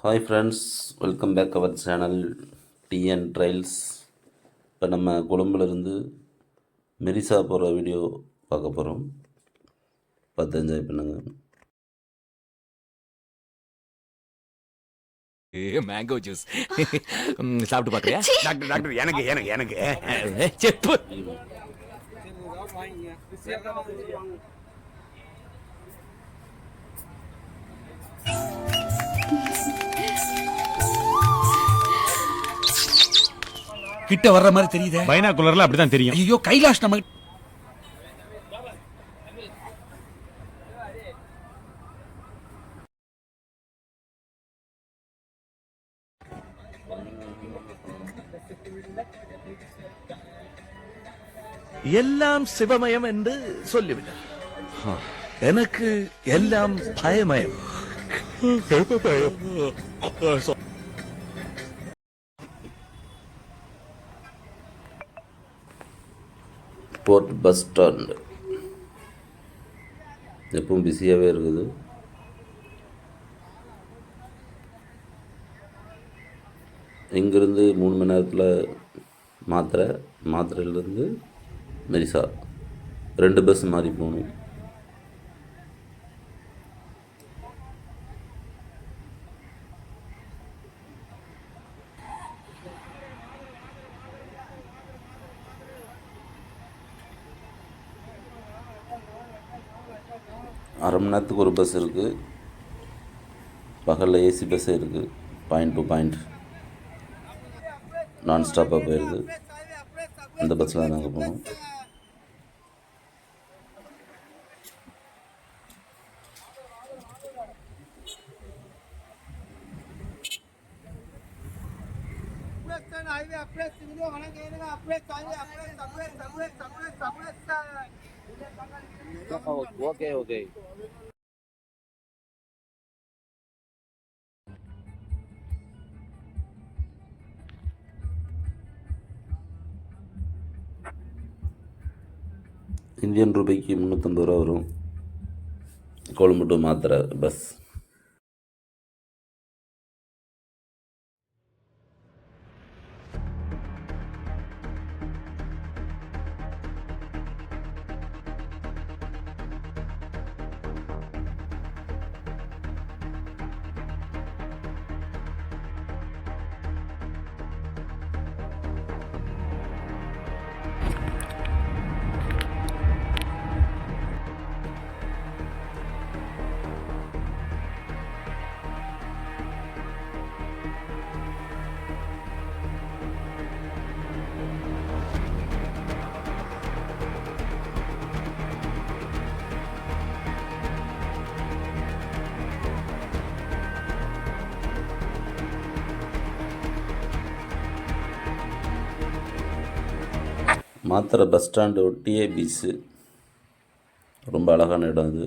Hi friends, welcome back our channel TN trails. இப்போ நம்ம கொழும்புலேருந்து மெரிசா போகிற வீடியோ பார்க்க போகிறோம். பார்த்து என்ஜாய் பண்ணுங்கள். மேங்கோ ஜூஸ் சாப்பிட்டு பார்க்கறியா? டாக்டர் டாக்டர் எனக்கு எனக்கு எனக்கு செப்பு கிட்ட வர்ற மாதிரி தெரியுதே. பைனாகுலர்ல அப்படிதான் தெரியும். ஐயோ கைலாஷ் நம்ம எல்லாம் சிவமயம் என்று சொல்லிவிட, எனக்கு எல்லாம் பயமயம். போர்ட் பஸ் ஸ்டாண்டு எப்பவும் பிஸியாகவே இருக்குது. இங்கேருந்து 3 மணி நேரத்தில் மாத்திரையிலேருந்து மெரிசா 2 பஸ் மாறி போகணும். அரை மணி நேரத்துக்கு ஒரு பஸ் இருக்குது. பகலில் ஏசி பஸ்ஸே இருக்குது. பாயிண்ட் டு பாயிண்ட் நான் ஸ்டாப்பாக போயிடுது. அந்த பஸ்ஸில் தான் நாங்கள் போனோம். Okay okay. இந்தியன் ரூபாய்க்கு 350 ரூபா வரும். கொழும்பு டு மாத்திரை பஸ். மாத்திரை பஸ் ஸ்டாண்டு ஒட்டியே பீச்சு. ரொம்ப அழகான இடம் இது.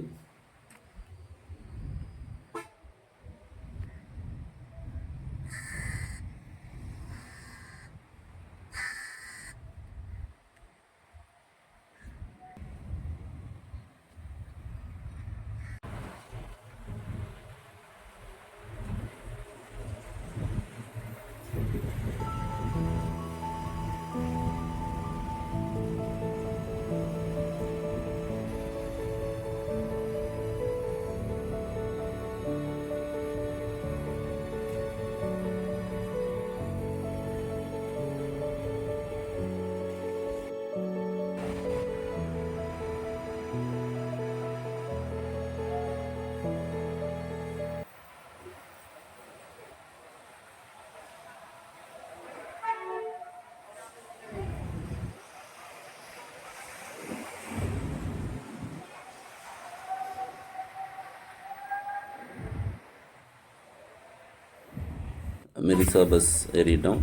மெரிசா பஸ் ஏறிட்டோம்.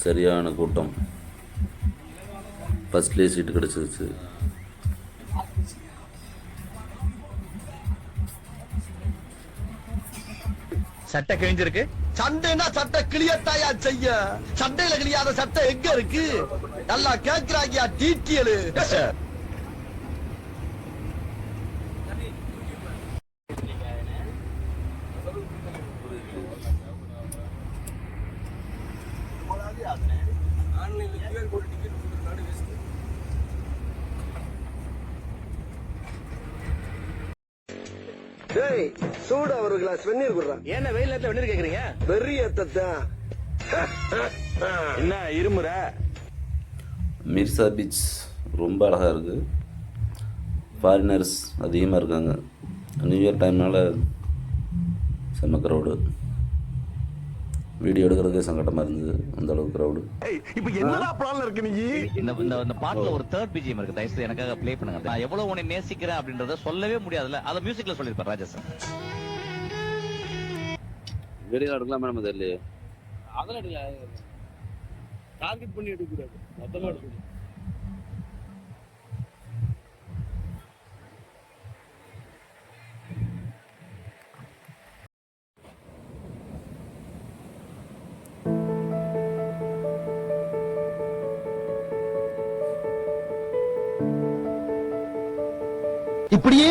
சரியான கூட்டம். ஃபஸ்ட்லேயே சீட்டு கிடச்சிருச்சு. சட்டை கிழிஞ்சிருக்கு. சண்டைனா சட்டை கிளியத்தாயா செய்ய. சண்டையில கிளியாத சட்டை எங்க இருக்கு? நல்லா கேக்குறாங்கயா டீட்டியலு. டேய் சூடா ஒரு கிளாஸ் வெந்நீர் குடுறா. ஏன்னா வெயில் நேரத்துல வெந்நீர் கேக்குறீங்க? வெறியத்தான். என்ன இருமுற? மிர்சா பீச் ரொம்ப அழகாக இருக்குது. ஃபாரினர்ஸ் அதிகமாக இருக்காங்க. நியூ இயர் டைம்னால செம்ம க்ரௌடு. வீடியோ எடுக்கிறதுக்கே சங்கடமாக இருந்தது, அந்த அளவுக்கு க்ரௌடு. இப்ப என்னடா பிளான்ல இருக்கு நீ? இந்த பாட்டுல ஒரு தேர்ட் பிஜிஎம் இருக்கு, தயவுசெய்து எனக்காக ப்ளே பண்ணுங்க. நான் எவ்வளவு உன்னை நேசிக்கிறேன் அப்படின்றத சொல்லவே முடியாதுல்ல, அத மியூசிக்ல சொல்லிருப்பார் ராஜேஷ். வீடியோ எடுக்கலாமா நம்ம தெரியலையே. அதெல்லாம் எடுக்கல, டார்கெட் பண்ணி எடுக்க கூடாது, மொத்தமா எடுக்கணும். இப்படியே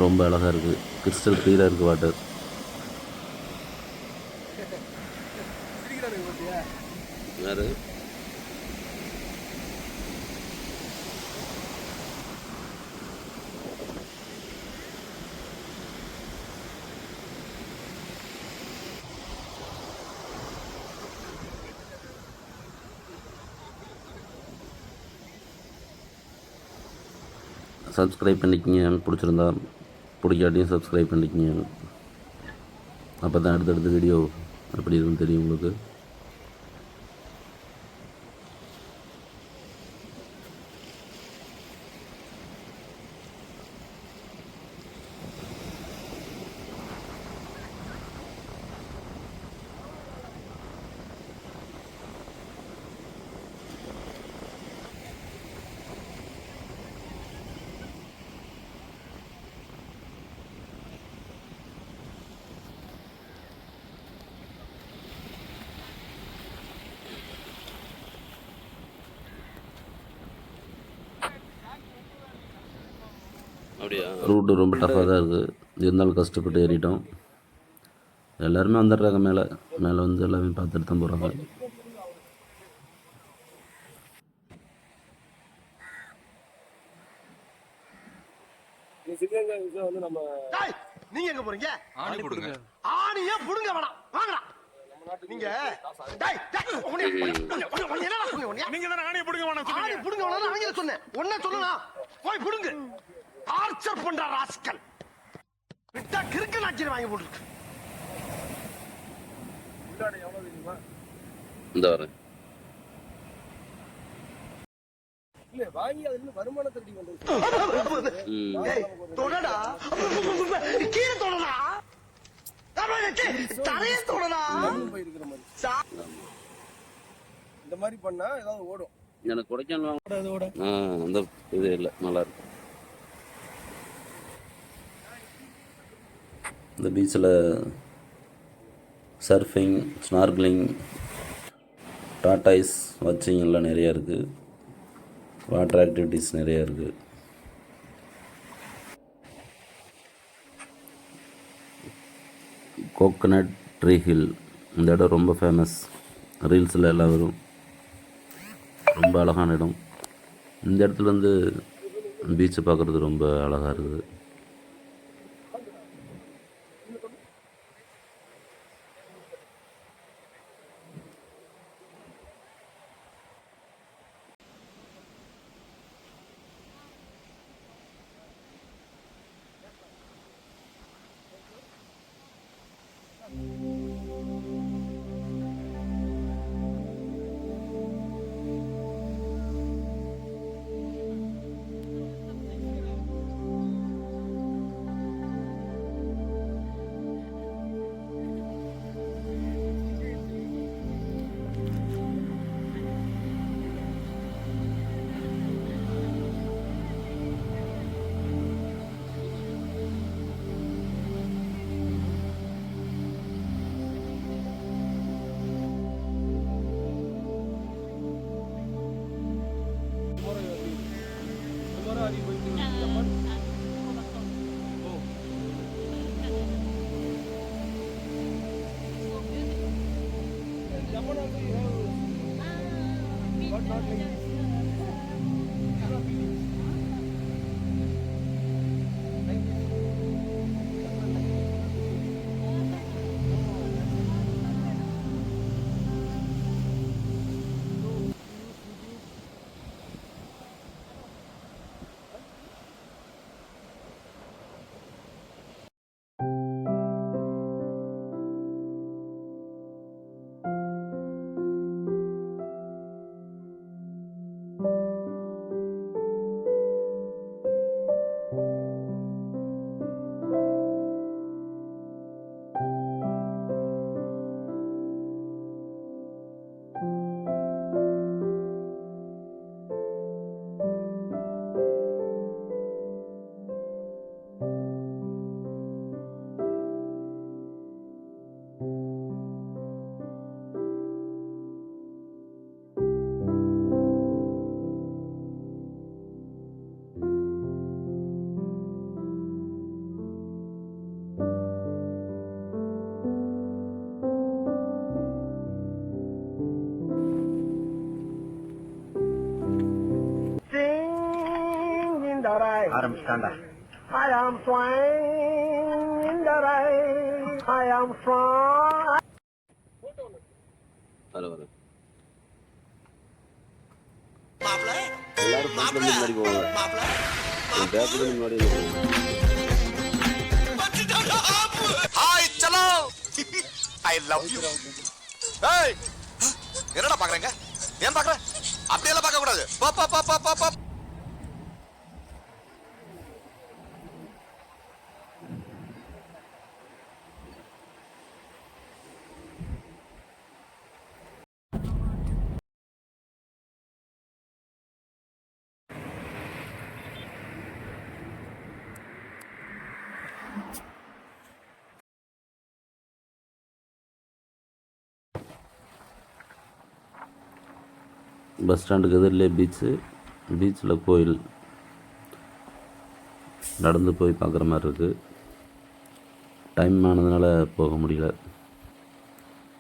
ரொம்ப அழகாக இருக்குது. கிறிஸ்டல் கிளியராக இருக்குது வாட்டர். வேறு சப்ஸ்கிரைப் பண்ணிக்கிங்க, பிடிச்சிருந்தா. பிடிக்காட்டியும் சப்ஸ்கிரைப் பண்ணிக்கிங்க. அப்போ தான் அடுத்தடுத்த வீடியோ எப்படி இருக்குன்னு தெரியும் உங்களுக்கு. ரூட்டு ரொம்ப டஃப்பாக தான் இருக்குது. இருந்தாலும் கஷ்டப்பட்டு ஏறிட்டோம். எல்லாருமே வந்துடுறாங்க மேலே. மேலே வந்து எல்லாமே பார்த்துட்டு தான் போகிறாங்க. வந்து நம்ம நீங்க எங்க போறீங்க? ஆணி புடுங்க. ஆணியே புடுங்க வேணாம், வாங்கடா. நீங்க நீங்க தானே ஆணியை பிடுங்க வேணாம் சொன்னீங்க. ஆணி புடுங்க வேணாம் அவங்க சொன்னேன். ஒன்ன சொல்லலாம், போய் புடுங்க. டார்ச்சர் பண்ற ராஸ்கல். விட்டா கிறுக்கு நாச்சிர வாங்கி போட்டுருக்கு. இந்த வரேன். இல்ல வாங்கி அதுல இருந்து வருமானத்தை எப்படி கொண்டு தொடடா, கீழே தொடடா, தலைய தொடடா. போயிருக்கிற மாதிரி இந்த மாதிரி பண்ணா ஏதாவது ஓடும். எனக்கு கொடைக்கானல் அந்த இது இல்லை, நல்லா இருக்கு. இந்த பீச்சில் சர்ஃபிங், ஸ்னார்க்லிங், டாட்டாய்ஸ் வாட்சிங் எல்லாம் நிறையா இருக்குது. வாட்டர் ஆக்டிவிட்டீஸ் நிறையா இருக்குது. கோகனட் ட்ரீ ஹில் இந்த இடம் ரொம்ப ஃபேமஸ். ரீல்ஸில் எல்லாம் வரும். ரொம்ப அழகான இடம். இந்த இடத்துலேருந்து பீச்சை பார்க்குறது ரொம்ப அழகாக இருக்குது. also you have what not like sing in the rain. ஆரம்பிச்சிட்டாண்டா. I am swine in the rain. I am swine. வர வர எல்லாரும் front ல இருந்து முன்னாடி போவாங்க. பேக்ல இருந்து முன்னாடி போவாங்க. ஹாய் சலோ ஐ லவ் யூ ஏய் என்னடா பாக்குறீங்க ஏன் பாக்குற அப்படியே எல்லாம் பார்க்க கூடாது பா பா பா பா பா பஸ் ஸ்டாண்டுக்கு எதிரிலே பீச்சில் கோயில் நடந்து போய் பார்க்குற மாதிரி இருக்குது. டைம் ஆனதுனால போக முடியல.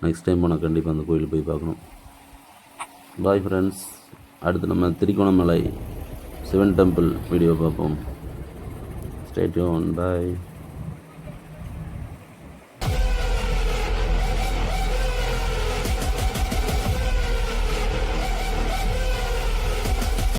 நெக்ஸ்ட் டைம் போனால் கண்டிப்பாக அந்த கோயில் போய் பார்க்கணும். பாய் ஃப்ரெண்ட்ஸ், அடுத்து நம்ம திரிகோணமலை சிவன் டெம்பிள் வீடியோ பார்ப்போம். Stay tuned. பாய்.